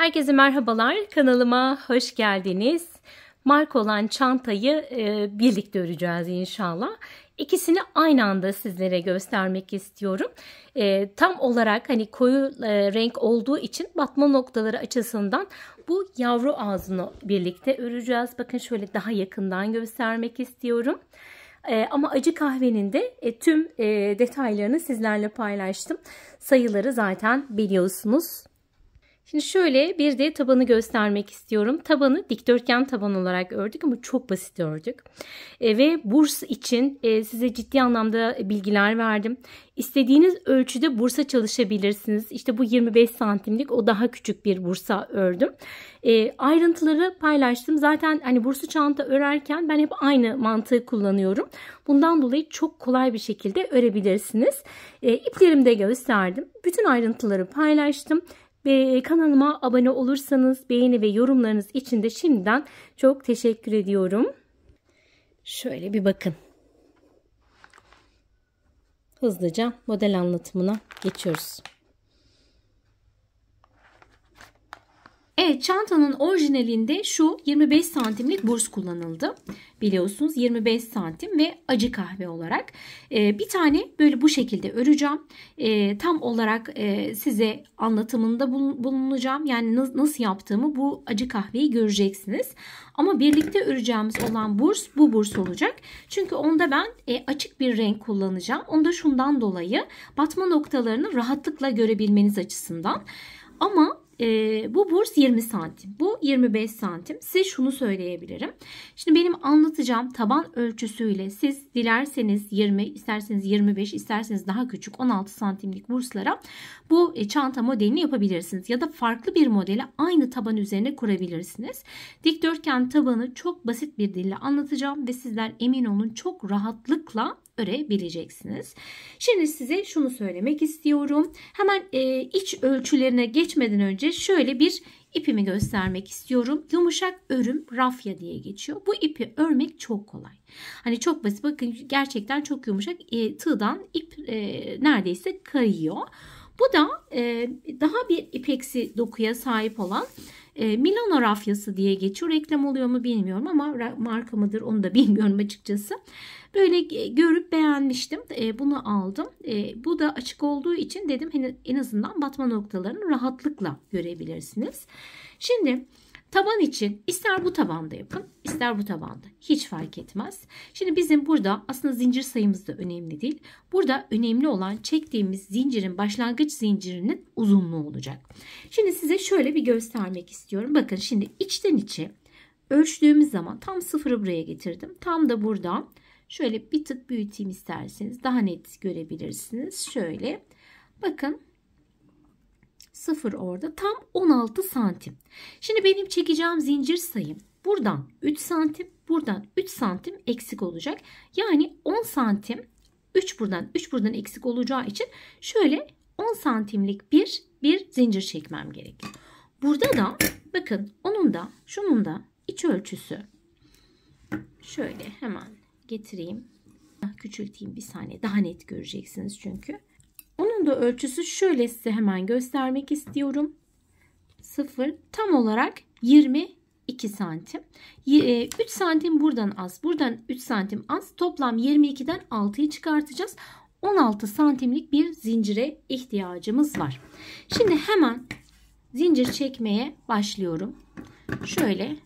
Herkese merhabalar, kanalıma hoş geldiniz. Marka olan çantayı birlikte öreceğiz inşallah. İkisini aynı anda sizlere göstermek istiyorum. Tam olarak hani koyu renk olduğu için batma noktaları açısından bu yavru ağzını birlikte öreceğiz. Bakın şöyle daha yakından göstermek istiyorum. Ama acı kahvenin de tüm detaylarını sizlerle paylaştım. Sayıları zaten biliyorsunuz. Şimdi şöyle bir de tabanı göstermek istiyorum. Tabanı dikdörtgen taban olarak ördük ama çok basit ördük. Ve burs için size ciddi anlamda bilgiler verdim. İstediğiniz ölçüde bursa çalışabilirsiniz. İşte bu 25 santimlik, o daha küçük bir bursa ördüm. Ayrıntıları paylaştım. Zaten hani bursu çanta örerken ben hep aynı mantığı kullanıyorum. Bundan dolayı çok kolay bir şekilde örebilirsiniz. İplerimi de gösterdim. Bütün ayrıntıları paylaştım. Ve kanalıma abone olursanız beğeni ve yorumlarınız için de şimdiden çok teşekkür ediyorum. Şöyle bir bakın. Hızlıca model anlatımına geçiyoruz. Evet, çantanın orijinalinde şu 25 santimlik burs kullanıldı. Biliyorsunuz 25 santim ve acı kahve olarak. Bir tane böyle bu şekilde öreceğim. Tam olarak size anlatımında bulunacağım. Yani nasıl yaptığımı bu acı kahveyi göreceksiniz. Ama birlikte öreceğimiz olan burs bu burs olacak. Çünkü onda ben açık bir renk kullanacağım. Onda şundan dolayı batma noktalarını rahatlıkla görebilmeniz açısından. Ama bu burs 20 santim. Bu 25 santim. Size şunu söyleyebilirim. Şimdi benim anlatacağım taban ölçüsüyle siz dilerseniz 20, isterseniz 25, isterseniz daha küçük 16 santimlik burslara bu çanta modelini yapabilirsiniz. Ya da farklı bir modeli aynı taban üzerine kurabilirsiniz. Dikdörtgen tabanı çok basit bir dille anlatacağım ve sizler emin olun çok rahatlıkla örebileceksiniz. Şimdi size şunu söylemek istiyorum. Hemen iç ölçülerine geçmeden önce şöyle bir ipimi göstermek istiyorum. Yumuşak örüm rafya diye geçiyor. Bu ipi örmek çok kolay. Hani çok basit. Bakın gerçekten çok yumuşak. Tığdan ip neredeyse kayıyor. Bu da daha bir ipeksi dokuya sahip olan Milano rafyası diye geçiyor. Reklam oluyor mu bilmiyorum ama marka mıdır onu da bilmiyorum açıkçası. Böyle görüp beğenmiştim. Bunu aldım. Bu da açık olduğu için dedim hani en azından batma noktalarını rahatlıkla görebilirsiniz. Şimdi taban için ister bu tabanda yapın, ister bu tabanda. Hiç fark etmez. Şimdi bizim burada aslında zincir sayımız da önemli değil. Burada önemli olan çektiğimiz zincirin başlangıç zincirinin uzunluğu olacak. Şimdi size şöyle bir göstermek istiyorum. Bakın şimdi içten içe ölçtüğümüz zaman tam sıfırı buraya getirdim. Tam da burada şöyle bir tık büyüteyim isterseniz daha net görebilirsiniz. Şöyle bakın. 0 orada tam 16 santim. Şimdi benim çekeceğim zincir sayım buradan 3 santim, buradan 3 santim eksik olacak. Yani 10 santim 3 buradan eksik olacağı için şöyle 10 santimlik bir zincir çekmem gerekiyor. Burada da bakın onun da şunun da iç ölçüsü şöyle hemen getireyim. Küçülteyim bir saniye daha net göreceksiniz çünkü. Onun da ölçüsü şöyle size hemen göstermek istiyorum. 0 tam olarak 22 santim. 3 santim buradan az. Buradan 3 santim az. Toplam 22'den 6'yı çıkartacağız. 16 santimlik bir zincire ihtiyacımız var. Şimdi hemen zincir çekmeye başlıyorum. Şöyle.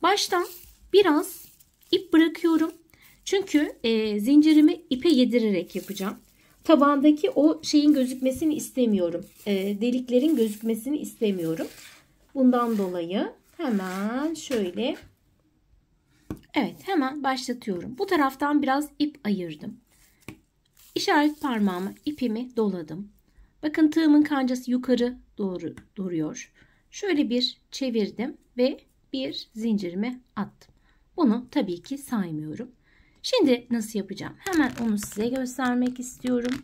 Baştan biraz ip bırakıyorum. Çünkü zincirimi ipe yedirerek yapacağım. Tabandaki o şeyin gözükmesini istemiyorum. Deliklerin gözükmesini istemiyorum. Bundan dolayı hemen şöyle. Evet hemen başlatıyorum. Bu taraftan biraz ip ayırdım. İşaret parmağıma ipimi doladım. Bakın tığımın kancası yukarı doğru duruyor. Şöyle bir çevirdim ve bir zincirimi attım. Bunu tabii ki saymıyorum. Şimdi nasıl yapacağım? Hemen onu size göstermek istiyorum.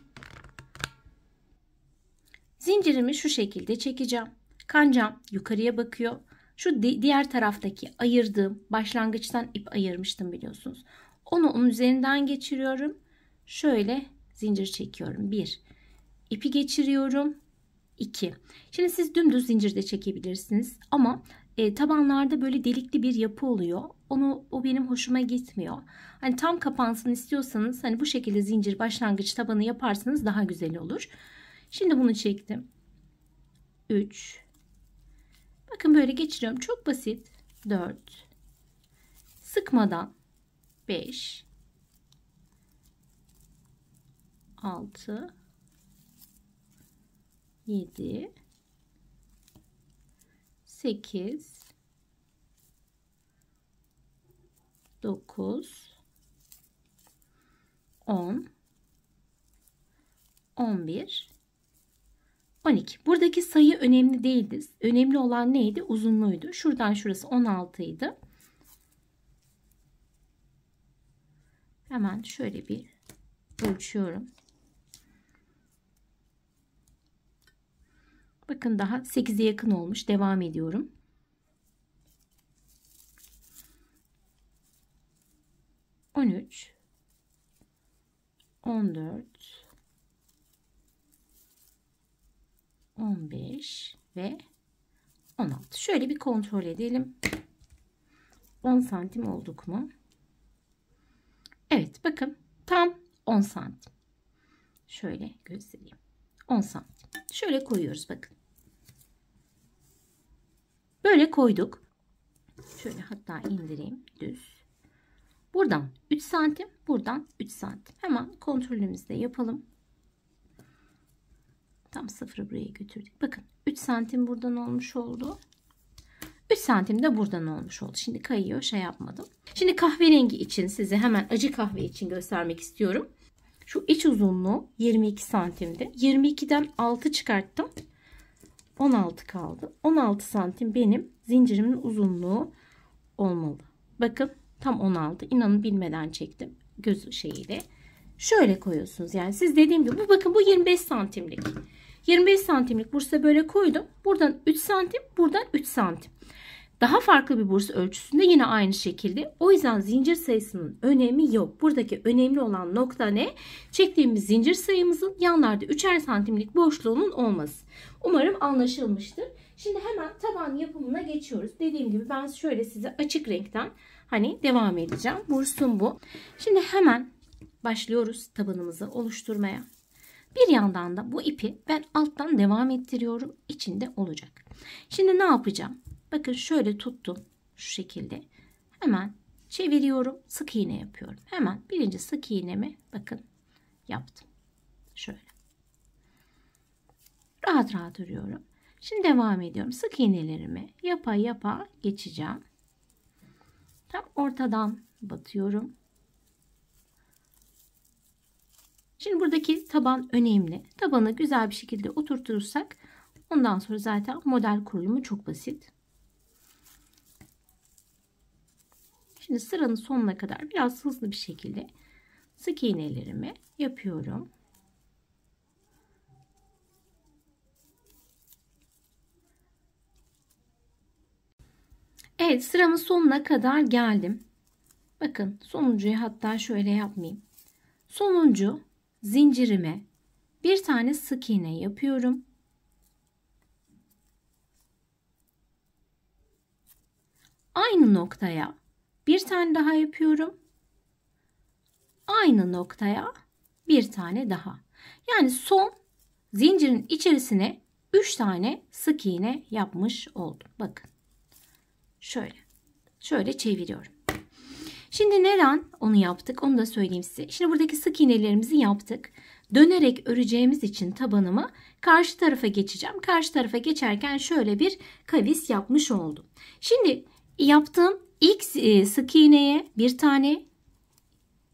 Zincirimi şu şekilde çekeceğim. Kancam yukarıya bakıyor. Şu diğer taraftaki ayırdığım başlangıçtan ip ayırmıştım biliyorsunuz. Onu onun üzerinden geçiriyorum. Şöyle zincir çekiyorum. 1. İpi geçiriyorum. 2. Şimdi siz dümdüz zincir de çekebilirsiniz ama tabanlarda böyle delikli bir yapı oluyor. O benim hoşuma gitmiyor. Hani tam kapansın istiyorsanız hani bu şekilde zincir başlangıç tabanı yaparsanız daha güzel olur. Şimdi bunu çektim. 3. Bakın böyle geçiriyorum. Çok basit. 4. Sıkmadan 5. 6. 7. 8. 9. 10. 11. 12. Buradaki sayı önemli değildi. Önemli olan neydi? Uzunluğuydu. Şuradan şurası 16 idi. Hemen şöyle bir ölçüyorum. Bakın daha 8'e yakın olmuş. Devam ediyorum. On 13, 14, 15 ve 16. Şöyle bir kontrol edelim. 10 santim olduk mu? Evet, bakın tam 10 santim. Şöyle göstereyim. 10 santim. Şöyle koyuyoruz bakın. Böyle koyduk. Şöyle hatta indireyim düz. Buradan 3 santim, buradan 3 santim. Hemen kontrolümüzü de yapalım. Tam sıfırı buraya götürdük. Bakın 3 santim buradan olmuş oldu. 3 santim de buradan olmuş oldu. Şimdi kayıyor, şey yapmadım. Şimdi kahverengi için size hemen acı kahve için göstermek istiyorum. Şu iç uzunluğu 22 santimdi. 22'den 6 çıkarttım. 16 kaldı. 16 santim benim zincirimin uzunluğu olmalı. Bakın tam 16. İnanın bilmeden çektim. Göz şeyiyle. Şöyle koyuyorsunuz. Yani siz dediğim gibi bakın bu 25 santimlik. 25 santimlik bursa böyle koydum. Buradan 3 santim, buradan 3 santim. Daha farklı bir burs ölçüsünde yine aynı şekilde. O yüzden zincir sayısının önemi yok. Buradaki önemli olan nokta ne? Çektiğimiz zincir sayımızın yanlarda 3'er santimlik boşluğunun olması. Umarım anlaşılmıştır. Şimdi hemen taban yapımına geçiyoruz. Dediğim gibi ben şöyle size açık renkten hani devam edeceğim. Bursum bu. Şimdi hemen başlıyoruz tabanımızı oluşturmaya. Bir yandan da bu ipi ben alttan devam ettiriyorum. İçinde olacak. Şimdi ne yapacağım? Bakın şöyle tuttum. Şu şekilde. Hemen çeviriyorum. Sık iğne yapıyorum. Hemen birinci sık iğnemi bakın yaptım. Şöyle. Rahat rahat örüyorum. Şimdi devam ediyorum. Sık iğnelerimi yapa yapa geçeceğim. Tam ortadan batıyorum. Şimdi buradaki taban önemli. Tabanı güzel bir şekilde oturtursak ondan sonra zaten model kurulumu çok basit. Şimdi sıranın sonuna kadar biraz hızlı bir şekilde sık iğnelerimi yapıyorum. Evet, sıramın sonuna kadar geldim. Bakın sonuncuyu hatta şöyle yapmayayım. Sonuncu zincirime bir tane sık iğne yapıyorum. Aynı noktaya bir tane daha yapıyorum. Aynı noktaya bir tane daha. Yani son zincirin içerisine 3 tane sık iğne yapmış oldum. Bakın. Şöyle çeviriyorum. Şimdi neden onu yaptık? Onu da söyleyeyim size. Şimdi buradaki sık iğnelerimizi yaptık. Dönerek öreceğimiz için tabanımı karşı tarafa geçeceğim. Karşı tarafa geçerken şöyle bir kavis yapmış oldum. Şimdi yaptığım ilk sık iğneye bir tane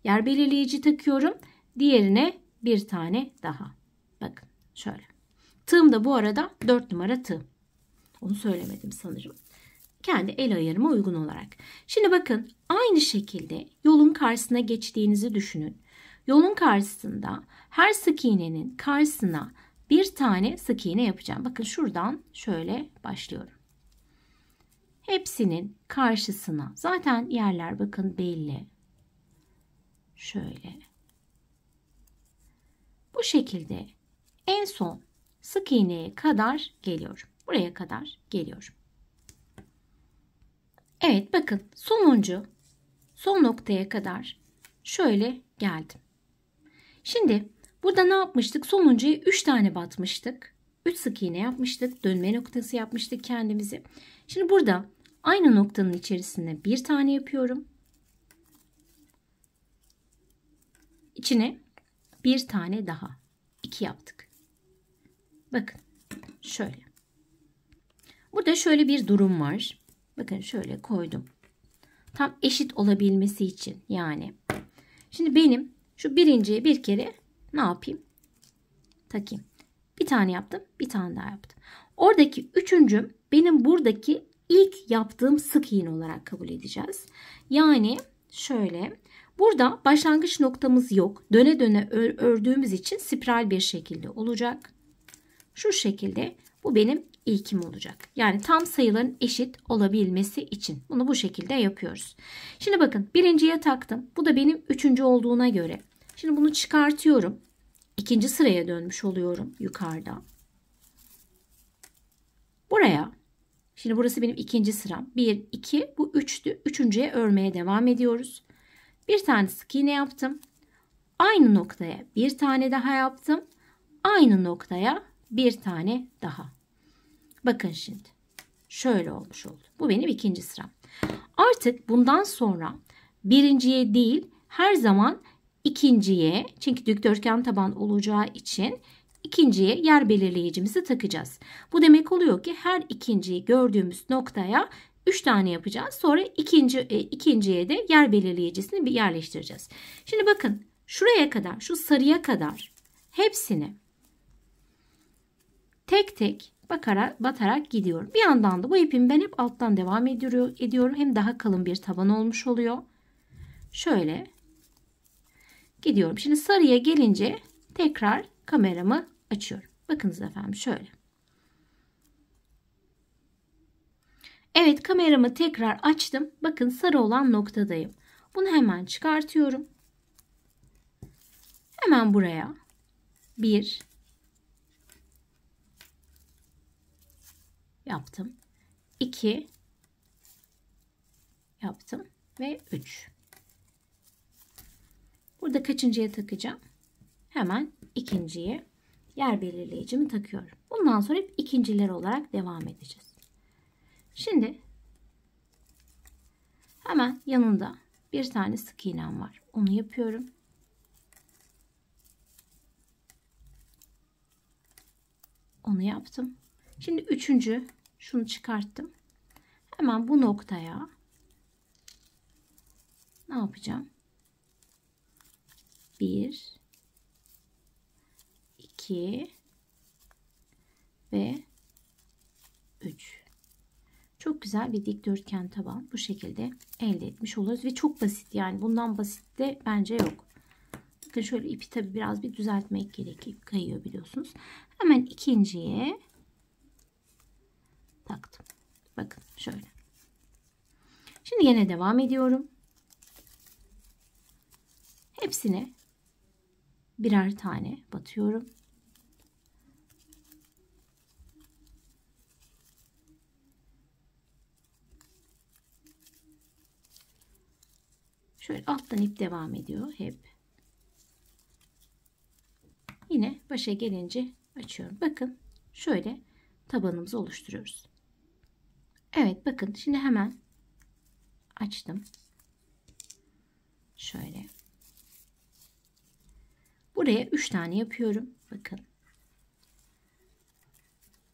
yer belirleyici takıyorum. Diğerine bir tane daha. Bakın şöyle. Tığım da bu arada 4 numara tığ. Onu söylemedim sanırım. Kendi el ayarıma uygun olarak. Şimdi bakın aynı şekilde yolun karşısına geçtiğinizi düşünün. Yolun karşısında her sık iğnenin karşısına bir tane sık iğne yapacağım. Bakın şuradan şöyle başlıyorum. Hepsinin karşısına zaten yerler bakın belli. Şöyle. Bu şekilde en son sık iğneye kadar geliyorum. Buraya kadar geliyorum. Evet bakın son noktaya kadar şöyle geldim. Şimdi burada ne yapmıştık? Sonuncuya 3 tane batmıştık. 3 sık iğne yapmıştık. Dönme noktası yapmıştık kendimizi. Şimdi burada aynı noktanın içerisine bir tane yapıyorum. İçine bir tane daha. 2 yaptık. Bakın şöyle. Burada şöyle bir durum var. Bakın şöyle koydum. Tam eşit olabilmesi için yani. Şimdi benim şu birinciye bir kere ne yapayım? Takayım. Bir tane yaptım. Bir tane daha yaptım. Oradaki üçüncüm benim buradaki ilk yaptığım sık iğne olarak kabul edeceğiz. Yani şöyle. Burada başlangıç noktamız yok. Döne döne ördüğümüz için spiral bir şekilde olacak. Şu şekilde bu benim ilkim olacak. Yani tam sayıların eşit olabilmesi için. Bunu bu şekilde yapıyoruz. Şimdi bakın birinciye taktım. Bu da benim üçüncü olduğuna göre. Şimdi bunu çıkartıyorum. İkinci sıraya dönmüş oluyorum yukarıda. Buraya. Şimdi burası benim ikinci sıram. 1, 2 bu 3'tü. Üçüncüye örmeye devam ediyoruz. Bir tane sık iğne yaptım. Aynı noktaya bir tane daha yaptım. Aynı noktaya bir tane daha. Bakın şimdi. Şöyle olmuş oldu. Bu benim ikinci sıram. Artık bundan sonra birinciye değil her zaman ikinciye, çünkü dikdörtgen taban olacağı için ikinciye yer belirleyicimizi takacağız. Bu demek oluyor ki her ikinciyi gördüğümüz noktaya 3 tane yapacağız. Sonra ikinciye de yer belirleyicisini bir yerleştireceğiz. Şimdi bakın şuraya kadar, şu sarıya kadar hepsini tek tek batarak gidiyorum. Bir yandan da bu ipimi ben hep alttan devam ediyorum. Hem daha kalın bir taban olmuş oluyor. Şöyle gidiyorum. Şimdi sarıya gelince tekrar kameramı açıyorum. Bakınız efendim şöyle. Evet kameramı tekrar açtım. Bakın sarı olan noktadayım. Bunu hemen çıkartıyorum. Hemen buraya bir yaptım. 2 yaptım ve 3. Burada kaçıncıya takacağım? Hemen ikinciye yer belirleyicimi takıyorum. Bundan sonra hep ikinciler olarak devam edeceğiz. Şimdi hemen yanında bir tane sık iğnem var. Onu yapıyorum. Onu yaptım. Şimdi üçüncü şunu çıkarttım. Hemen bu noktaya ne yapacağım? 1 2 ve 3. Çok güzel bir dikdörtgen taban bu şekilde elde etmiş oluruz ve çok basit, yani bundan basit de bence yok. Bakın şöyle ipi tabi biraz bir düzeltmek gerekiyor. Kayıyor biliyorsunuz. Hemen ikinciye taktım. Bakın şöyle. Şimdi yine devam ediyorum. Hepsine birer tane batıyorum. Şöyle alttan ip devam ediyor hep. Yine başa gelince açıyorum. Bakın şöyle tabanımızı oluşturuyoruz. Evet bakın şimdi hemen açtım. Şöyle. Buraya 3 tane yapıyorum. Bakın.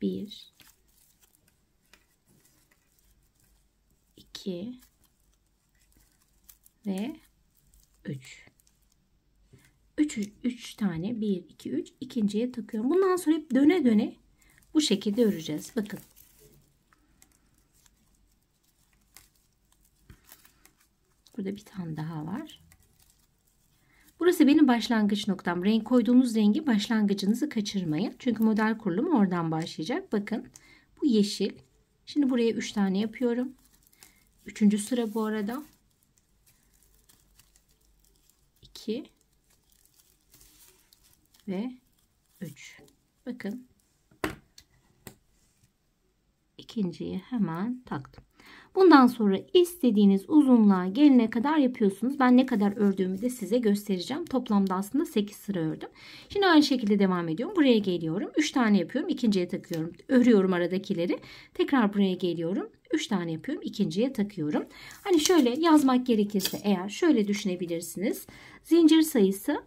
1 2 ve 3. 3 tane 1 2 3 ikinciye takıyorum. Bundan sonra hep döne döne bu şekilde öreceğiz. Bakın. Burada bir tane daha var. Burası benim başlangıç noktam. Renk koyduğunuz rengi başlangıcınızı kaçırmayın. Çünkü model kurulumu oradan başlayacak. Bakın bu yeşil. Şimdi buraya 3 tane yapıyorum. 3. sıra bu arada. 2 ve 3. Bakın ikinciyi hemen taktım. Bundan sonra istediğiniz uzunluğa gelene kadar yapıyorsunuz. Ben ne kadar ördüğümü de size göstereceğim. Toplamda aslında 8 sıra ördüm. Şimdi aynı şekilde devam ediyorum. Buraya geliyorum. 3 tane yapıyorum. İkinciye takıyorum. Örüyorum aradakileri. Tekrar buraya geliyorum. 3 tane yapıyorum. İkinciye takıyorum. Hani şöyle yazmak gerekirse eğer şöyle düşünebilirsiniz. Zincir sayısı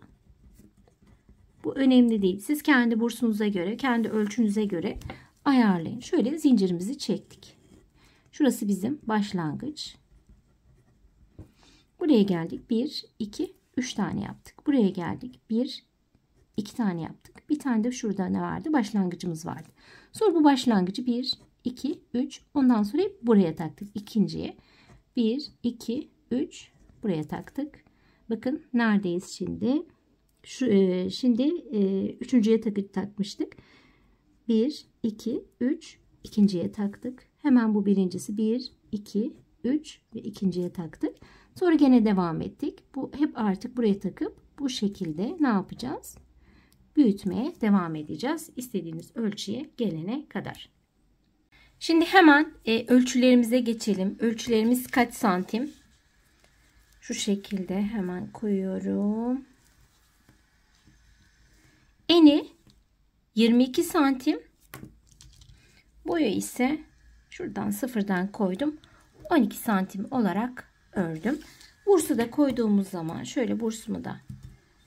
bu önemli değil. Siz kendi bursunuza göre, kendi ölçünüze göre ayarlayın. Şöyle zincirimizi çektik. Şurası bizim başlangıç. Buraya geldik. 1, 2, 3 tane yaptık. Buraya geldik. 1, 2 tane yaptık. Bir tane de şurada ne vardı? Başlangıcımız vardı. Sonra bu başlangıcı 1, 2, 3. Ondan sonra hep buraya taktık. İkinciye. 1, 2, 3. Buraya taktık. Bakın neredeyiz şimdi? Şimdi üçüncüye takmıştık. 1, 2, 3. İkinciye taktık. Hemen bu birincisi 1, 2, 3 ve ikinciye taktık. Sonra gene devam ettik. Bu hep artık buraya takıp bu şekilde ne yapacağız? Büyütmeye devam edeceğiz. İstediğimiz ölçüye gelene kadar. Şimdi hemen ölçülerimize geçelim. Ölçülerimiz kaç santim? Şu şekilde hemen koyuyorum. Eni 22 santim. Boyu ise şuradan sıfırdan koydum. 12 santim olarak ördüm. Bursu da koyduğumuz zaman şöyle bursumu da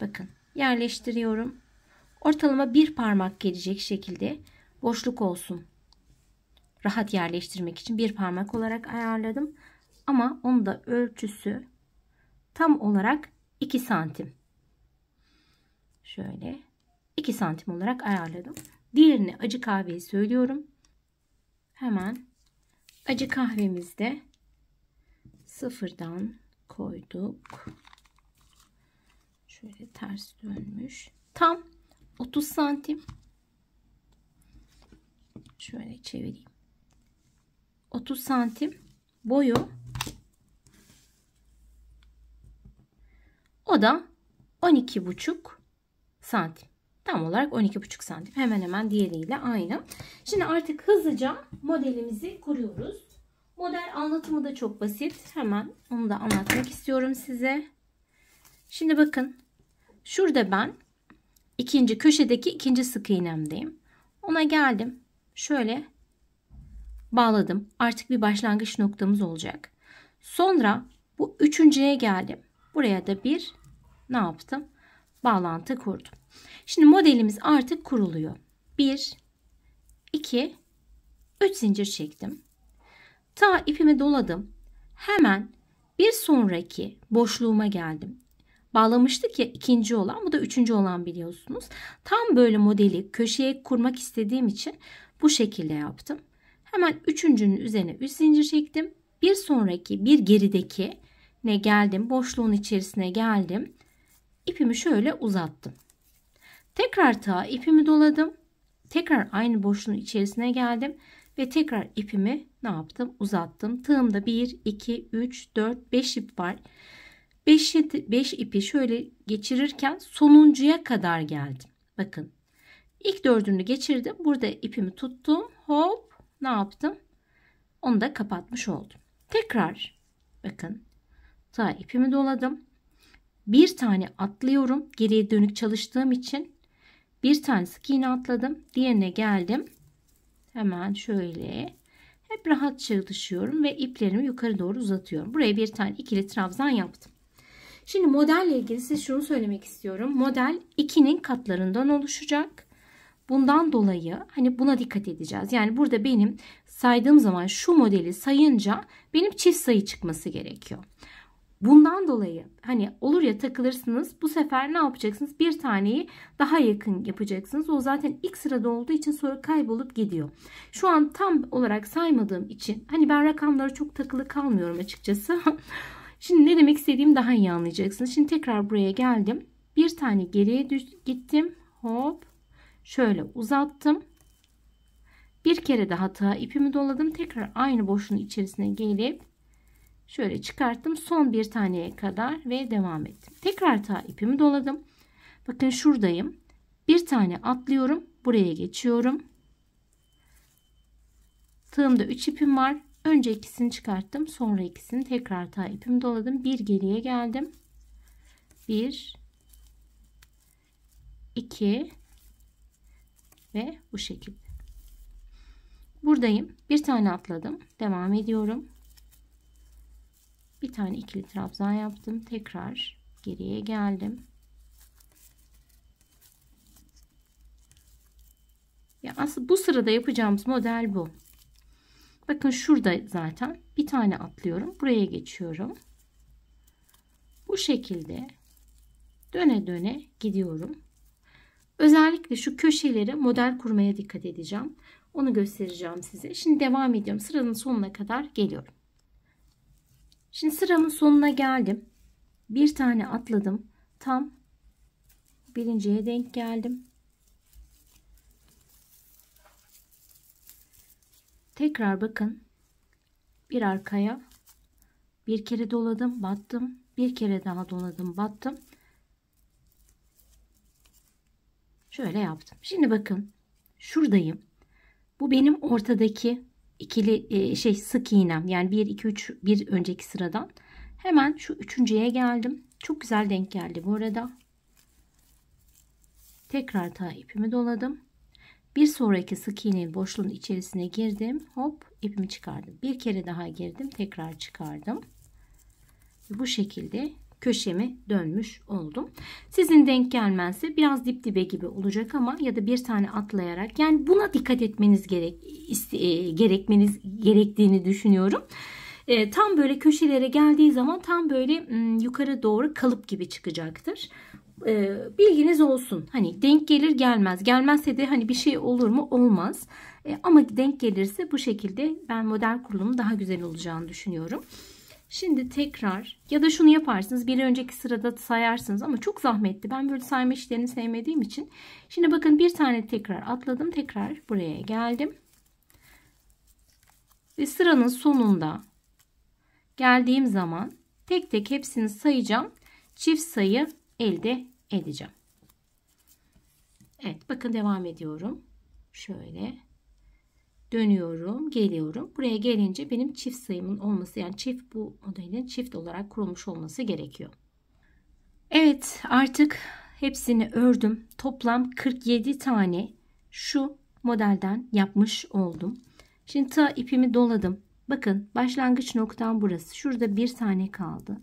bakın yerleştiriyorum. Ortalama bir parmak gelecek şekilde boşluk olsun. Rahat yerleştirmek için bir parmak olarak ayarladım. Ama onun da ölçüsü tam olarak 2 santim. Şöyle 2 santim olarak ayarladım. Diğerini acı kahveyi söylüyorum. Hemen acı kahvemizde sıfırdan koyduk. Şöyle ters dönmüş. Tam 30 santim. Şöyle çevireyim. 30 santim boyu. O da 12,5 santim. Tam olarak 12,5 santim. Hemen hemen diğeriyle aynı. Şimdi artık hızlıca modelimizi kuruyoruz. Model anlatımı da çok basit. Hemen onu da anlatmak istiyorum size. Şimdi bakın. Şurada ben köşedeki ikinci sık iğnemdeyim. Ona geldim. Şöyle bağladım. Artık bir başlangıç noktamız olacak. Sonra bu üçüncüye geldim. Buraya da bir ne yaptım? Bağlantı kurdum. Şimdi modelimiz artık kuruluyor. 1, 2, 3 zincir çektim. Ta ipimi doladım. Hemen bir sonraki boşluğuma geldim. Bağlamıştık ya ikinci olan, bu da üçüncü olan biliyorsunuz. Tam böyle modeli köşeye kurmak istediğim için bu şekilde yaptım. Hemen üçüncünün üzerine 3 zincir çektim. Bir sonraki bir gerideki ne geldim, boşluğun içerisine geldim. İpimi şöyle uzattım. Tekrar ta ipimi doladım. Tekrar aynı boşluğun içerisine geldim. Ve tekrar ipimi ne yaptım? Uzattım. Tığımda 1, 2, 3, 4, 5 ip var. 5 ipi şöyle geçirirken sonuncuya kadar geldim. Bakın. İlk dördünü geçirdim. Burada ipimi tuttum. Hop. Ne yaptım? Onu da kapatmış oldum. Tekrar. Bakın. Ta ipimi doladım. Bir tane atlıyorum. Geriye dönük çalıştığım için. Bir tane sık iğne atladım. Diğerine geldim. Hemen şöyle hep rahat çalışıyorum ve iplerimi yukarı doğru uzatıyorum. Buraya bir tane ikili trabzan yaptım. Şimdi modelle ilgili size şunu söylemek istiyorum. Model 2'nin katlarından oluşacak. Bundan dolayı hani buna dikkat edeceğiz. Yani burada benim saydığım zaman şu modeli sayınca benim çift sayı çıkması gerekiyor. Bundan dolayı hani olur ya takılırsınız, bu sefer ne yapacaksınız? Bir taneyi daha yakın yapacaksınız. O zaten ilk sırada olduğu için sonra kaybolup gidiyor. Şu an tam olarak saymadığım için hani ben rakamlara çok takılı kalmıyorum açıkçası. Şimdi ne demek istediğimi daha iyi anlayacaksınız. Şimdi tekrar buraya geldim. Bir tane geriye gittim. Hop. Şöyle uzattım. Bir kere daha ta ipimi doladım. Tekrar aynı boşluğun içerisine gelip şöyle çıkarttım. Son bir taneye kadar ve devam ettim. Tekrar ta ipimi doladım. Bakın şuradayım. Bir tane atlıyorum. Buraya geçiyorum. Tığımda 3 ipim var. Önce ikisini çıkarttım. Sonra ikisini tekrar tığ ipimi doladım. Bir geriye geldim. 1 2 ve bu şekilde. Buradayım. Bir tane atladım. Devam ediyorum. Bir tane ikili trabzan yaptım. Tekrar geriye geldim. Ya aslında bu sırada yapacağımız model bu. Bakın şurada zaten bir tane atlıyorum. Buraya geçiyorum. Bu şekilde döne döne gidiyorum. Özellikle şu köşelere model kurmaya dikkat edeceğim. Onu göstereceğim size. Şimdi devam ediyorum. Sıranın sonuna kadar geliyorum. Şimdi sıramın sonuna geldim. Bir tane atladım. Tam birinciye denk geldim. Tekrar bakın. Bir arkaya bir kere doladım, battım. Bir kere daha doladım, battım. Şöyle yaptım. Şimdi bakın. Şuradayım. Bu benim ortadaki ikili sık iğnem. Yani 1 2 3 bir önceki sıradan. Hemen şu üçüncüye geldim. Çok güzel denk geldi bu arada. Tekrar tığ ipimi doladım. Bir sonraki sık iğnenin boşluğun içerisine girdim. Hop, ipimi çıkardım. Bir kere daha girdim. Tekrar çıkardım. Bu şekilde köşemi dönmüş oldum. Sizin denk gelmezse biraz dip dibe gibi olacak ama ya da bir tane atlayarak, yani buna dikkat etmeniz gerektiğini düşünüyorum. Tam böyle köşelere geldiği zaman tam böyle yukarı doğru kalıp gibi çıkacaktır. Bilginiz olsun. Hani denk gelir gelmez. Gelmezse de hani bir şey olur mu? Olmaz. Ama denk gelirse bu şekilde ben model kurulumu daha güzel olacağını düşünüyorum. Şimdi tekrar ya da şunu yaparsınız. Bir önceki sırada sayarsınız ama çok zahmetli. Ben böyle sayma işlerini sevmediğim için. Şimdi bakın bir tane tekrar atladım. Tekrar buraya geldim. Ve sıranın sonunda geldiğim zaman tek tek hepsini sayacağım. Çift sayı elde edeceğim. Evet, bakın devam ediyorum. Şöyle dönüyorum, geliyorum. Buraya gelince benim çift sayımın olması, yani çift, bu modelin çift olarak kurulmuş olması gerekiyor. Evet, artık hepsini ördüm. Toplam 47 tane şu modelden yapmış oldum. Şimdi tığ ipimi doladım. Bakın başlangıç noktam burası. Şurada bir tane kaldı.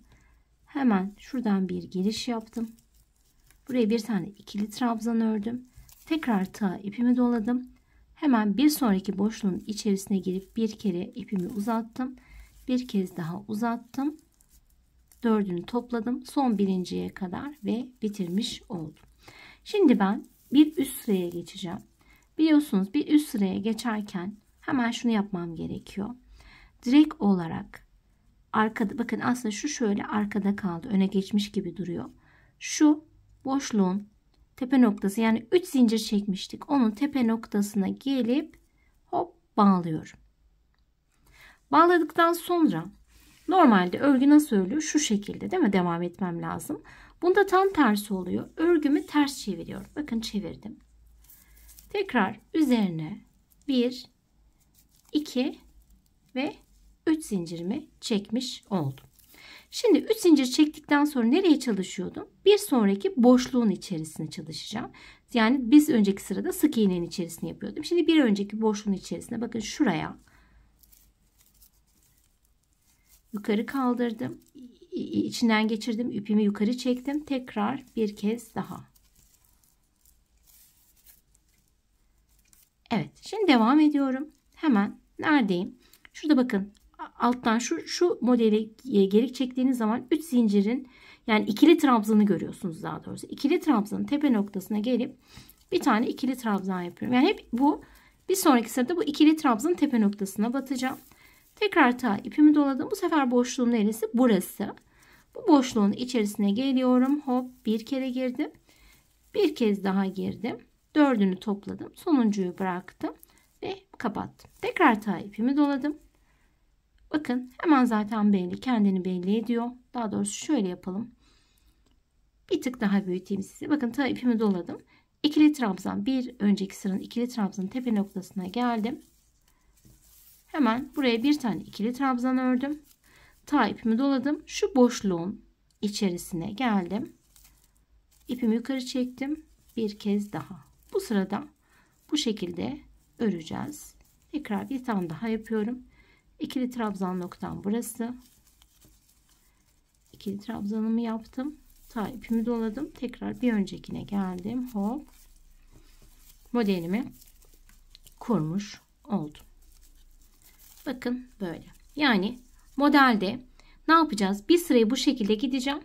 Hemen şuradan bir giriş yaptım. Buraya bir tane ikili trabzan ördüm. Tekrar tığ ipimi doladım. Hemen bir sonraki boşluğun içerisine girip bir kere ipimi uzattım. Bir kez daha uzattım. Dördünü topladım. Son birinciye kadar ve bitirmiş oldum. Şimdi ben bir üst sıraya geçeceğim. Biliyorsunuz bir üst sıraya geçerken hemen şunu yapmam gerekiyor. Direkt olarak arkada, bakın aslında şu şöyle arkada kaldı. Öne geçmiş gibi duruyor. Şu boşluğun tepe noktası, yani 3 zincir çekmiştik. Onun tepe noktasına gelip hop bağlıyorum. Bağladıktan sonra normalde örgü nasıl örülüyor? Şu şekilde değil mi? Devam etmem lazım. Bunda tam tersi oluyor. Örgümü ters çeviriyorum. Bakın çevirdim. Tekrar üzerine 1, 2 ve 3 zincirimi çekmiş oldum. Şimdi 3 zincir çektikten sonra nereye çalışıyordum? Bir sonraki boşluğun içerisine çalışacağım. Yani biz önceki sırada sık iğnenin içerisine yapıyordum. Şimdi bir önceki boşluğun içerisine, bakın şuraya yukarı kaldırdım. İçinden geçirdim. İpimi yukarı çektim. Tekrar bir kez daha. Evet. Şimdi devam ediyorum. Hemen neredeyim? Şurada bakın. Alttan şu modeli geri çektiğiniz zaman 3 zincirin, yani ikili trabzanı görüyorsunuz daha doğrusu. İkili trabzanın tepe noktasına gelip bir tane ikili trabzan yapıyorum. Yani hep bu, bir sonraki sırada bu ikili trabzanın tepe noktasına batacağım. Tekrar tığ ipimi doladım. Bu sefer boşluğun neresi? Burası. Bu boşluğun içerisine geliyorum. Hop, bir kere girdim. Bir kez daha girdim. Dördünü topladım. Sonuncuyu bıraktım ve kapattım. Tekrar tığ ipimi doladım. Bakın hemen zaten belli, kendini belli ediyor. Daha doğrusu şöyle yapalım. Bir tık daha büyüteyim size. Bakın tığ ipimi doladım. İkili trabzan, bir önceki sıranın ikili trabzanın tepe noktasına geldim. Hemen buraya bir tane ikili trabzan ördüm. Ta ipimi doladım. Şu boşluğun içerisine geldim. İpimi yukarı çektim. Bir kez daha. Bu sırada bu şekilde öreceğiz. Tekrar bir tane daha yapıyorum. İkili trabzan noktam burası. İkili trabzanımı yaptım. Ta ipimi doladım. Tekrar bir öncekine geldim. Hop. Modelimi kurmuş oldum. Bakın böyle. Yani modelde ne yapacağız? Bir sırayı bu şekilde gideceğim.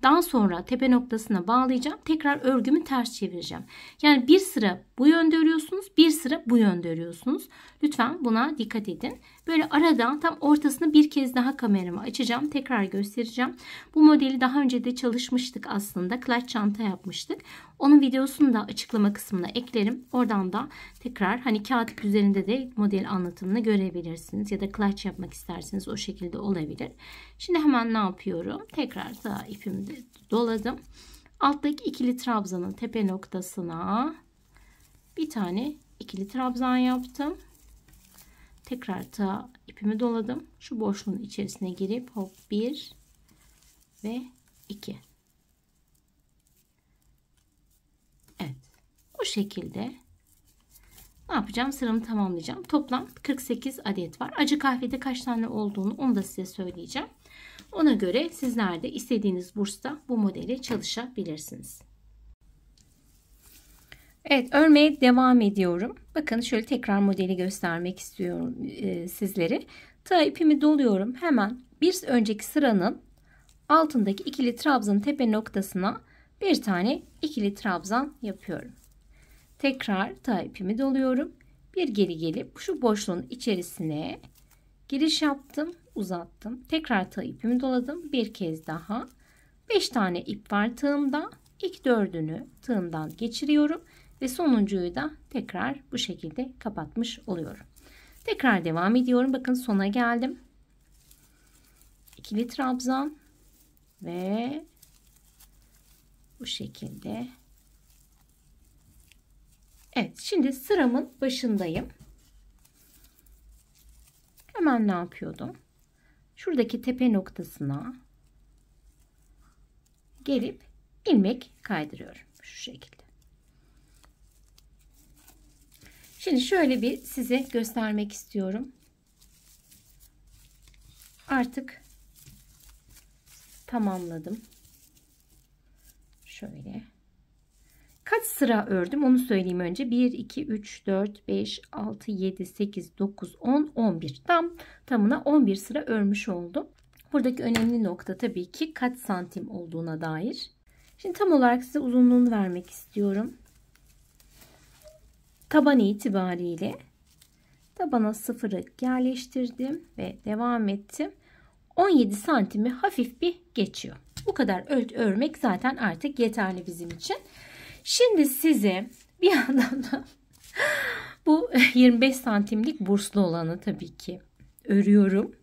Daha sonra tepe noktasına bağlayacağım. Tekrar örgümü ters çevireceğim. Yani bir sıra bu yönde örüyorsunuz. Bir sıra bu yönde örüyorsunuz. Lütfen buna dikkat edin. Böyle arada tam ortasını bir kez daha kameramı açacağım. Tekrar göstereceğim. Bu modeli daha önce de çalışmıştık aslında. Clutch çanta yapmıştık. Onun videosunu da açıklama kısmına eklerim. Oradan da tekrar hani kağıt üzerinde de model anlatımını görebilirsiniz. Ya da clutch yapmak isterseniz o şekilde olabilir. Şimdi hemen ne yapıyorum? Tekrar da ipimi de doladım. Alttaki ikili trabzanın tepe noktasına bir tane ikili trabzan yaptım. Tekrar ta ipimi doladım. Şu boşluğun içerisine girip hop 1 ve 2. Evet. Bu şekilde ne yapacağım? Sıramı tamamlayacağım. Toplam 48 adet var. Acı kahvede kaç tane olduğunu onu da size söyleyeceğim. Ona göre sizler de istediğiniz bursta bu modeli çalışabilirsiniz. Evet, örmeye devam ediyorum. Bakın şöyle tekrar modeli göstermek istiyorum sizlere. Ta ipimi doluyorum. Hemen bir önceki sıranın altındaki ikili trabzanın tepe noktasına bir tane ikili trabzan yapıyorum. Tekrar ta ipimi doluyorum. Bir geri gelip şu boşluğun içerisine giriş yaptım, uzattım. Tekrar ta ipimi doladım. Bir kez daha. 5 tane ip var tığımda. İlk 4'ünü tığımdan geçiriyorum ve sonuncuyu da tekrar bu şekilde kapatmış oluyorum. Tekrar devam ediyorum. Bakın sona geldim. İkili trabzan ve bu şekilde. Evet, şimdi sıramın başındayım. Hemen ne yapıyordum? Şuradaki tepe noktasına gelip ilmek kaydırıyorum. Şu şekilde. Şimdi şöyle bir size göstermek istiyorum. Artık tamamladım. Şöyle. Kaç sıra ördüm onu söyleyeyim önce. 1, 2, 3, 4, 5, 6, 7, 8, 9, 10, 11. Tamına 11 sıra örmüş oldum. Buradaki önemli nokta tabii ki kaç santim olduğuna dair. Şimdi tam olarak size uzunluğunu vermek istiyorum. Taban itibariyle tabana 0'ı yerleştirdim ve devam ettim. 17 santimi hafif bir geçiyor. Bu kadar örmek zaten artık yeterli bizim için. Şimdi size bir yandan da bu 25 santimlik burslu olanı tabii ki örüyorum.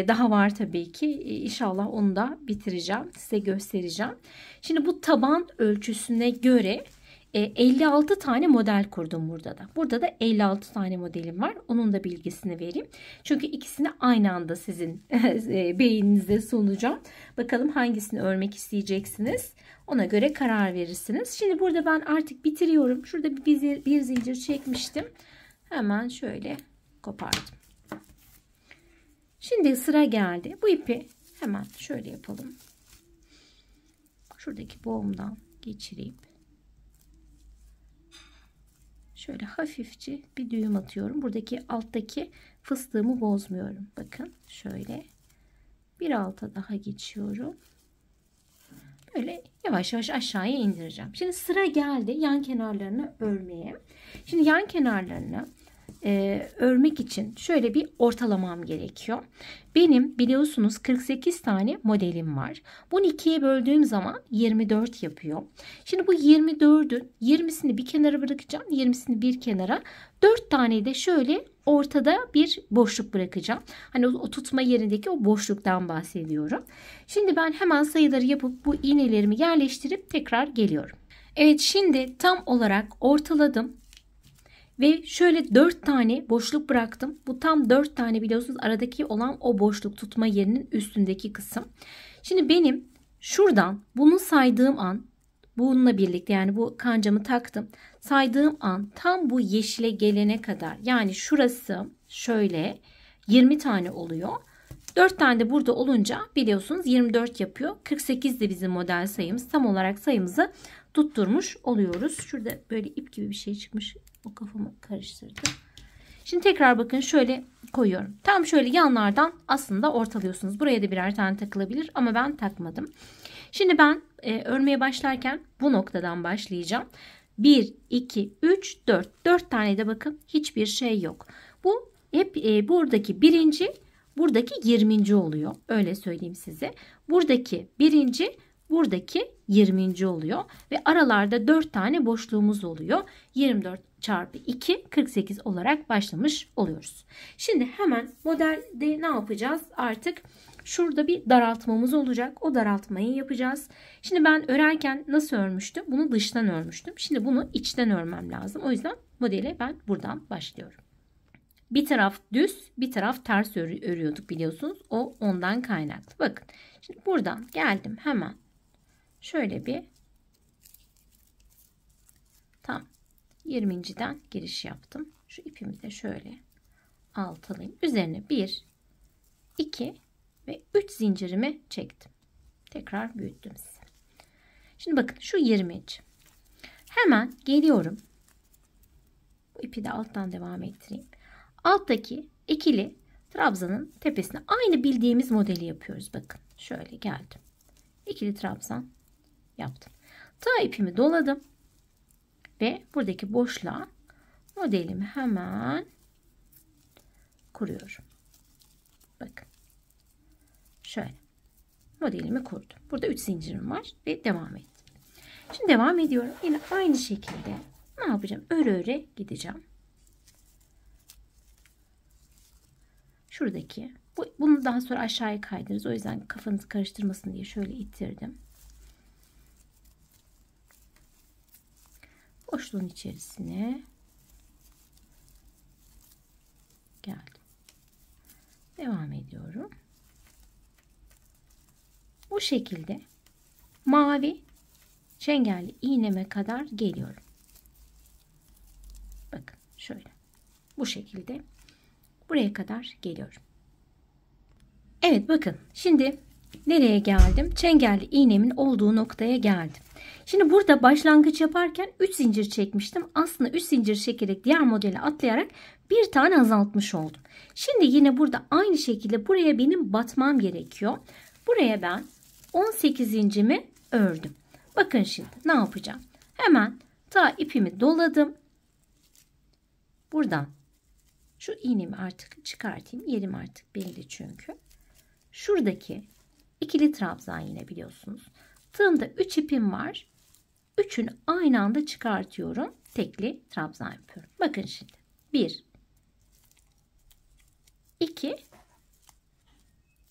Daha var tabii ki. İnşallah onu da bitireceğim. Size göstereceğim. Şimdi bu taban ölçüsüne göre 56 tane model kurdum burada da. Burada da 56 tane modelim var. Onun da bilgisini vereyim. Çünkü ikisini aynı anda sizin beyninizde sunacağım. Bakalım hangisini örmek isteyeceksiniz. Ona göre karar verirsiniz. Şimdi burada ben artık bitiriyorum. Şurada bir zincir çekmiştim. Hemen şöyle kopardım. Şimdi sıra geldi. Bu ipi hemen şöyle yapalım. Şuradaki boğumdan geçireyim. Şöyle hafifçe bir düğüm atıyorum. Buradaki alttaki fıstığımı bozmuyorum. Bakın şöyle bir alta daha geçiyorum. Böyle yavaş yavaş aşağıya indireceğim. Şimdi sıra geldi yan kenarlarını örmeye. Şimdi yan kenarlarını örmek için şöyle bir ortalamam gerekiyor. Benim biliyorsunuz 48 tane modelim var. Bunu ikiye böldüğüm zaman 24 yapıyor. Şimdi bu 24'ün 20'sini bir kenara bırakacağım. 20'sini bir kenara. 4 tane de şöyle ortada bir boşluk bırakacağım. Hani o tutma yerindeki o boşluktan bahsediyorum. Şimdi ben hemen sayıları yapıp bu iğnelerimi yerleştirip tekrar geliyorum. Evet, şimdi tam olarak ortaladım. Ve şöyle 4 tane boşluk bıraktım. Bu tam 4 tane biliyorsunuz aradaki olan o boşluk tutma yerinin üstündeki kısım. Şimdi benim şuradan bunu saydığım an, bununla birlikte yani bu kancamı taktım. Saydığım an tam bu yeşile gelene kadar, yani şurası şöyle 20 tane oluyor. 4 tane de burada olunca biliyorsunuz 24 yapıyor. 48 de bizim model sayımız. Tam olarak sayımızı tutturmuş oluyoruz. Şurada böyle ip gibi bir şey çıkmış. O kafamı karıştırdı. Şimdi tekrar bakın şöyle koyuyorum. Tam şöyle yanlardan aslında ortalıyorsunuz. Buraya da birer tane takılabilir ama ben takmadım. Şimdi ben örmeye başlarken bu noktadan başlayacağım. 1, 2, 3, 4. 4 tane de bakın hiçbir şey yok. Bu hep buradaki birinci, buradaki 20. oluyor. Öyle söyleyeyim size. Buradaki birinci, buradaki 20. oluyor. Ve aralarda 4 tane boşluğumuz oluyor. 24 çarpı 2 48 olarak başlamış oluyoruz. Şimdi hemen modelde ne yapacağız? Artık şurada bir daraltmamız olacak. O daraltmayı yapacağız. Şimdi ben örerken nasıl örmüştüm? Bunu dıştan örmüştüm. Şimdi bunu içten örmem lazım. O yüzden modele ben buradan başlıyorum. Bir taraf düz, bir taraf ters örüyorduk biliyorsunuz. O ondan kaynaklı. Bakın. Şimdi buradan geldim hemen. Şöyle bir tam 20.den giriş yaptım. Şu ipimi de şöyle alt alayım. Üzerine 1, 2 ve 3 zincirimi çektim. Tekrar büyüttüm size. Şimdi bakın şu 20. Hemen geliyorum. Bu ipi de alttan devam ettireyim. Alttaki ikili trabzanın tepesine aynı bildiğimiz modeli yapıyoruz. Bakın şöyle geldim. İkili trabzan yaptım. Tığ ipimi doladım. Ve buradaki boşluğa modelimi hemen kuruyorum. Bakın. Şöyle. Modelimi kurdum. Burada 3 zincirim var ve devam ettim. Şimdi devam ediyorum. Yine aynı şekilde ne yapacağım? Öre öre gideceğim. Şuradaki. Bunu daha sonra aşağıya kaydırırız. O yüzden kafanızı karıştırmasın diye şöyle ittirdim. Boşluğun içerisine geldim. Devam ediyorum. Bu şekilde mavi çengelli iğneme kadar geliyorum. Bakın şöyle. Bu şekilde buraya kadar geliyorum. Evet bakın şimdi nereye geldim? Çengelli iğnemin olduğu noktaya geldim. Şimdi burada başlangıç yaparken 3 zincir çekmiştim. Aslında 3 zincir çekerek diğer modele atlayarak bir tane azaltmış oldum. Şimdi yine burada aynı şekilde buraya benim batmam gerekiyor. Buraya ben 18 zincimi ördüm. Bakın şimdi ne yapacağım? Hemen ta ipimi doladım. Buradan şu iğnemi artık çıkartayım. Yerim artık belli çünkü. Şuradaki ikili trabzan yine biliyorsunuz. Tığımda 3 ipim var. 3'ünü aynı anda çıkartıyorum. Tekli trabzan yapıyorum. Bakın şimdi. 1 2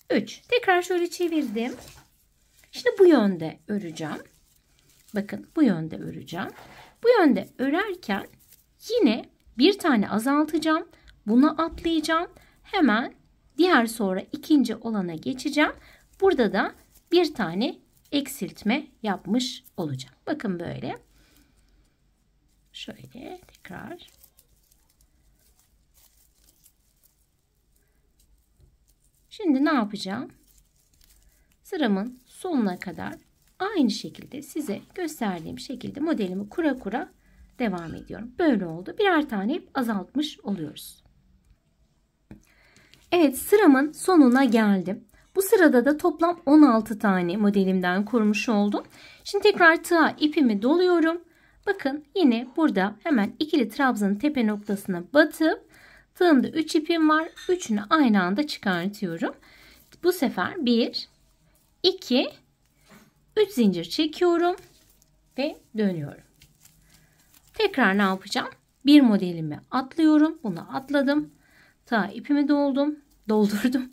3. Tekrar şöyle çevirdim. Şimdi bu yönde öreceğim. Bakın bu yönde öreceğim. Bu yönde örerken yine bir tane azaltacağım. Bunu atlayacağım. Hemen diğer sonra ikinci olana geçeceğim. Burada da bir tane eksiltme yapmış olacağım. Bakın böyle. Şöyle tekrar. Şimdi ne yapacağım? Sıramın sonuna kadar aynı şekilde size gösterdiğim şekilde modelimi kura kura devam ediyorum. Böyle oldu. Birer tane azaltmış oluyoruz. Evet sıramın sonuna geldim. Bu sırada da toplam 16 tane modelimden kurmuş oldum. Şimdi tekrar tığa ipimi doluyorum. Bakın yine burada hemen ikili trabzanın tepe noktasına batıp tığımda 3 ipim var. 3'ünü aynı anda çıkartıyorum. Bu sefer 1, 2, 3 zincir çekiyorum ve dönüyorum. Tekrar ne yapacağım? Bir modelimi atlıyorum. Bunu atladım. Ta ipimi doldurdum.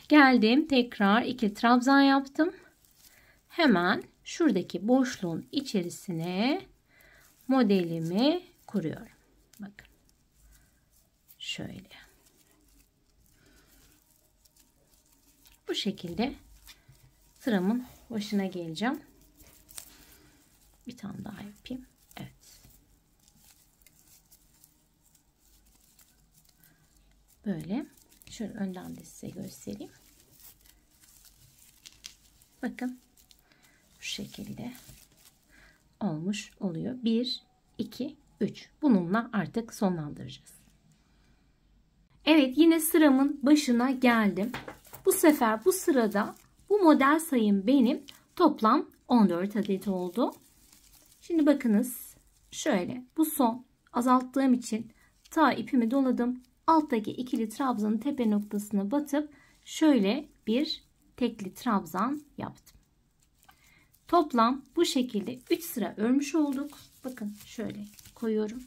Geldim. Tekrar 2 trabzan yaptım. Hemen şuradaki boşluğun içerisine modelimi kuruyorum. Bakın. Şöyle. Bu şekilde sıramın başına geleceğim. Bir tane daha yapayım. Evet. Böyle. Şöyle önden de size göstereyim. Bakın. Bu şekilde olmuş oluyor. 1, 2, 3. Bununla artık sonlandıracağız. Evet, yine sıramın başına geldim. Bu sefer bu sırada bu model sayım benim toplam 14 adet oldu. Şimdi bakınız şöyle, bu son azalttığım için ta ipimi doladım. Alttaki ikili trabzanın tepe noktasına batıp şöyle bir tekli trabzan yaptım. Toplam bu şekilde 3 sıra örmüş olduk. Bakın şöyle koyuyorum.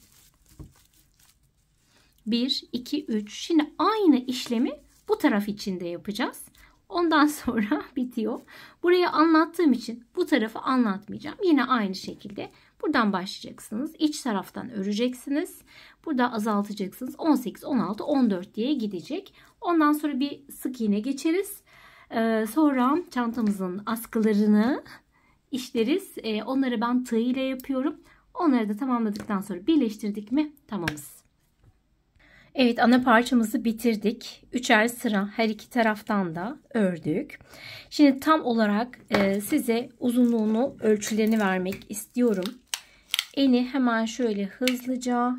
1, 2, 3. Şimdi aynı işlemi bu taraf için de yapacağız. Ondan sonra bitiyor. Burayı anlattığım için bu tarafı anlatmayacağım. Yine aynı şekilde buradan başlayacaksınız. İç taraftan öreceksiniz. Burada azaltacaksınız. 18, 16, 14 diye gidecek. Ondan sonra bir sık iğne geçeriz. Sonra çantamızın askılarını işleriz. Onları ben tığ ile yapıyorum. Onları da tamamladıktan sonra birleştirdik mi tamamız. Evet, ana parçamızı bitirdik. 3'er sıra her iki taraftan da ördük. Şimdi tam olarak size uzunluğunu, ölçülerini vermek istiyorum. Eni hemen şöyle hızlıca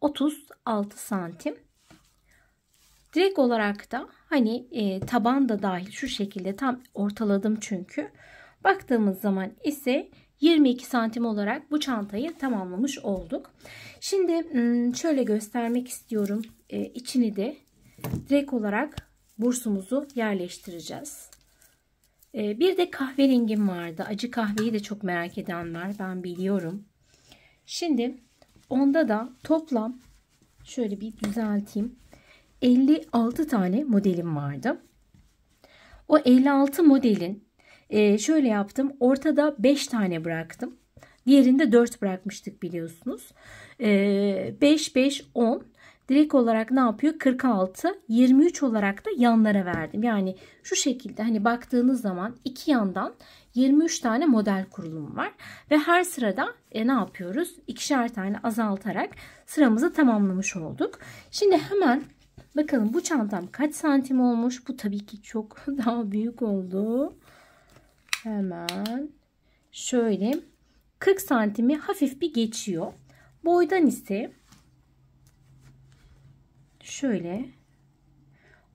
36 santim. Direkt olarak da hani taban da dahil şu şekilde tam ortaladım çünkü. Baktığımız zaman ise 22 santim olarak bu çantayı tamamlamış olduk. Şimdi şöyle göstermek istiyorum. İçini de direkt olarak bursumuzu yerleştireceğiz. Bir de kahverengim vardı. Acı kahveyi de çok merak eden var. Ben biliyorum. Şimdi onda da toplam şöyle bir düzelteyim. 56 tane modelim vardı. O 56 modelin şöyle yaptım. Ortada 5 tane bıraktım. Diğerinde 4 bırakmıştık biliyorsunuz. 5, 5, 10. Direkt olarak ne yapıyor? 46, 23 olarak da yanlara verdim. Yani şu şekilde hani baktığınız zaman iki yandan 23 tane model kurulumu var. Ve her sırada ne yapıyoruz? İkişer tane azaltarak sıramızı tamamlamış olduk. Şimdi hemen bakalım bu çantam kaç santim olmuş? Bu tabii ki çok daha büyük oldu. Hemen şöyle 40 santimi hafif bir geçiyor. Boydan ise şöyle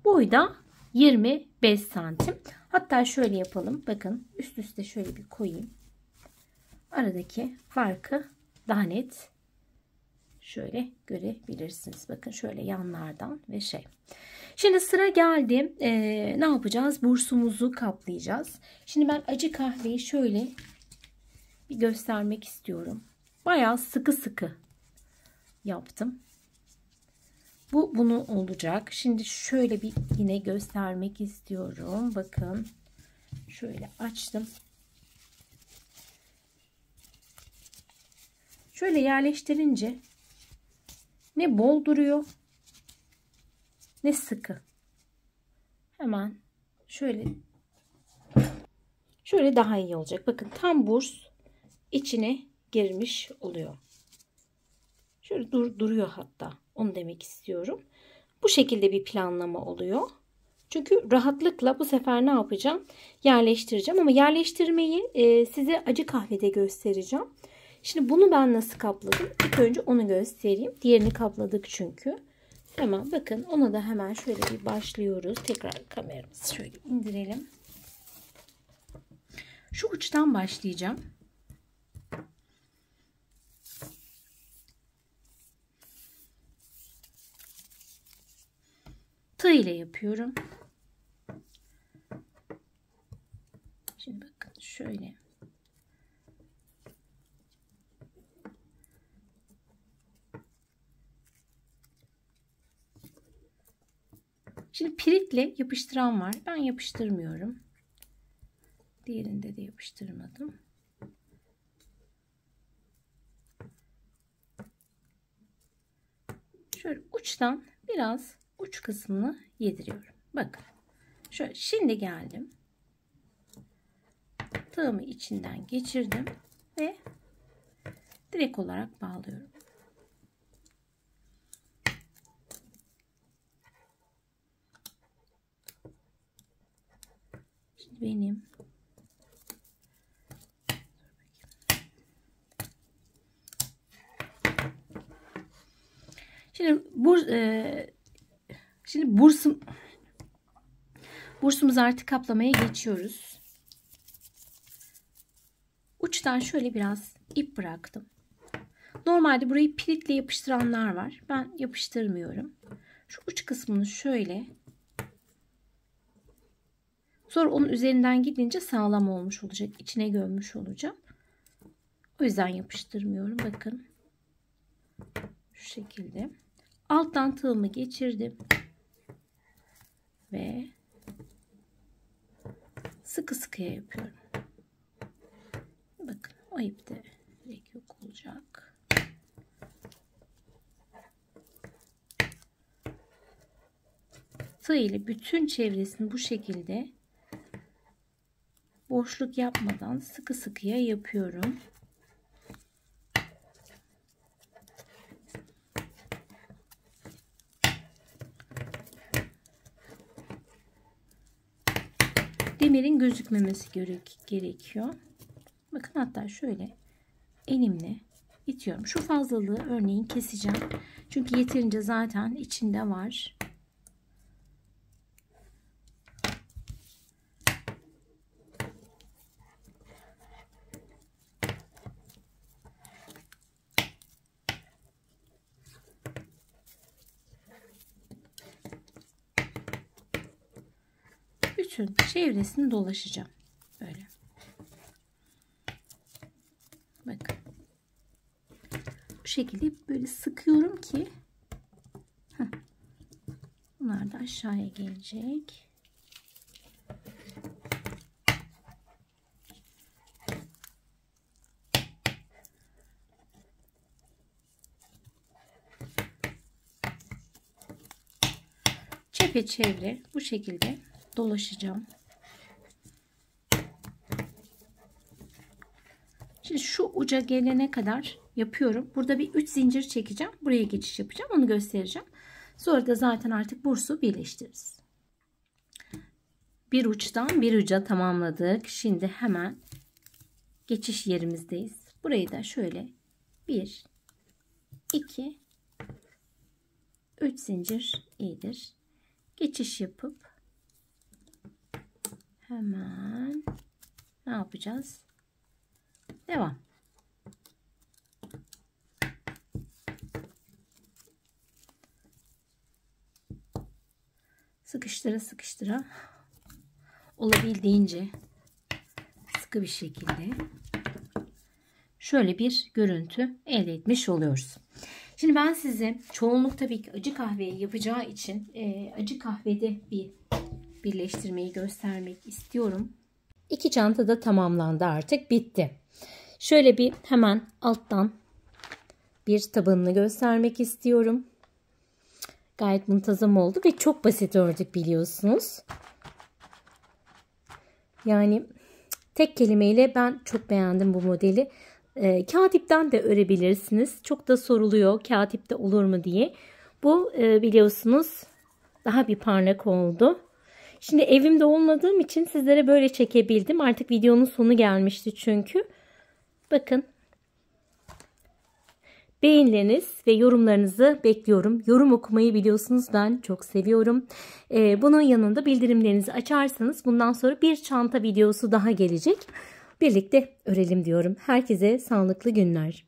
boyda 25 santim. Hatta şöyle yapalım. Bakın üst üste şöyle bir koyayım. Aradaki farkı daha net şöyle görebilirsiniz. Bakın şöyle yanlardan ve şey. Şimdi sıra geldi. Ne yapacağız? Bursumuzu kaplayacağız. Şimdi ben acı kahveyi şöyle bir göstermek istiyorum. Bayağı sıkı sıkı yaptım. Bu bunu olacak. Şimdi şöyle bir yine göstermek istiyorum. Bakın. Şöyle açtım. Şöyle yerleştirince ne bol duruyor ne sıkı. Hemen şöyle daha iyi olacak. Bakın tam burs içine girmiş oluyor. Şöyle duruyor hatta. Onu demek istiyorum. Bu şekilde bir planlama oluyor. Çünkü rahatlıkla bu sefer ne yapacağım? Yerleştireceğim. Ama yerleştirmeyi size acı kahvede göstereceğim. Şimdi bunu ben nasıl kapladım? İlk önce onu göstereyim. Diğerini kapladık çünkü. Hemen bakın ona da hemen şöyle bir başlıyoruz. Tekrar kameramızı şöyle indirelim. Şu uçtan başlayacağım. Tığ ile yapıyorum. Şimdi bakın şöyle. Şimdi piritle yapıştıran var. Ben yapıştırmıyorum. Diğerinde de yapıştırmadım. şöyle uçtan biraz uç kısmını yediriyorum. Bakın. Şöyle şimdi geldim. Tığımı içinden geçirdim ve direkt olarak bağlıyorum. Şimdi benim şimdi bursumuzu artık kaplamaya geçiyoruz. Uçtan şöyle biraz ip bıraktım. Normalde burayı piritle yapıştıranlar var. Ben yapıştırmıyorum. Şu uç kısmını şöyle. Sonra onun üzerinden gidince sağlam olmuş olacak. İçine gömmüş olacağım. O yüzden yapıştırmıyorum. Bakın. Şu şekilde. Alttan tığımı geçirdim. Ve sıkı sıkıya yapıyorum. Bakın o ip de direkt yok olacak. Tığ ile bütün çevresini bu şekilde boşluk yapmadan sıkı sıkıya yapıyorum. Demirin gözükmemesi gerekiyor. Bakın hatta şöyle elimle itiyorum. Şu fazlalığı örneğin keseceğim. Çünkü yeterince zaten içinde var. Bütün çevresini dolaşacağım. Böyle. Bakın. Bu şekilde böyle sıkıyorum ki bunlar da aşağıya gelecek. Çepeçevre bu şekilde dolaşacağım. Şimdi şu uca gelene kadar yapıyorum. Burada bir 3 zincir çekeceğim. Buraya geçiş yapacağım. Onu göstereceğim. Sonra da zaten artık bursu birleştiririz. Bir uçtan bir uca tamamladık. Şimdi hemen geçiş yerimizdeyiz. Burayı da şöyle 1, 2, 3 zincir iyidir. Geçiş yapıp hemen ne yapacağız? Devam. Sıkıştıra sıkıştıra olabildiğince sıkı bir şekilde şöyle bir görüntü elde etmiş oluyoruz. Şimdi ben size çoğunluk tabii ki acı kahveyi yapacağı için acı kahvede bir birleştirmeyi göstermek istiyorum. İki çanta da tamamlandı, artık bitti. Şöyle bir hemen alttan bir tabanını göstermek istiyorum. Gayet muntazam oldu ve çok basit ördük biliyorsunuz. Yani tek kelimeyle ben çok beğendim bu modeli. Katipten de örebilirsiniz. Çok da soruluyor katipte olur mu diye. Bu biliyorsunuz daha bir parlak oldu. Şimdi evimde olmadığım için sizlere böyle çekebildim. Artık videonun sonu gelmişti çünkü. Bakın. Beğenileriniz ve yorumlarınızı bekliyorum. Yorum okumayı biliyorsunuz ben çok seviyorum. Bunun yanında bildirimlerinizi açarsanız bundan sonra bir çanta videosu daha gelecek. Birlikte örelim diyorum. Herkese sağlıklı günler.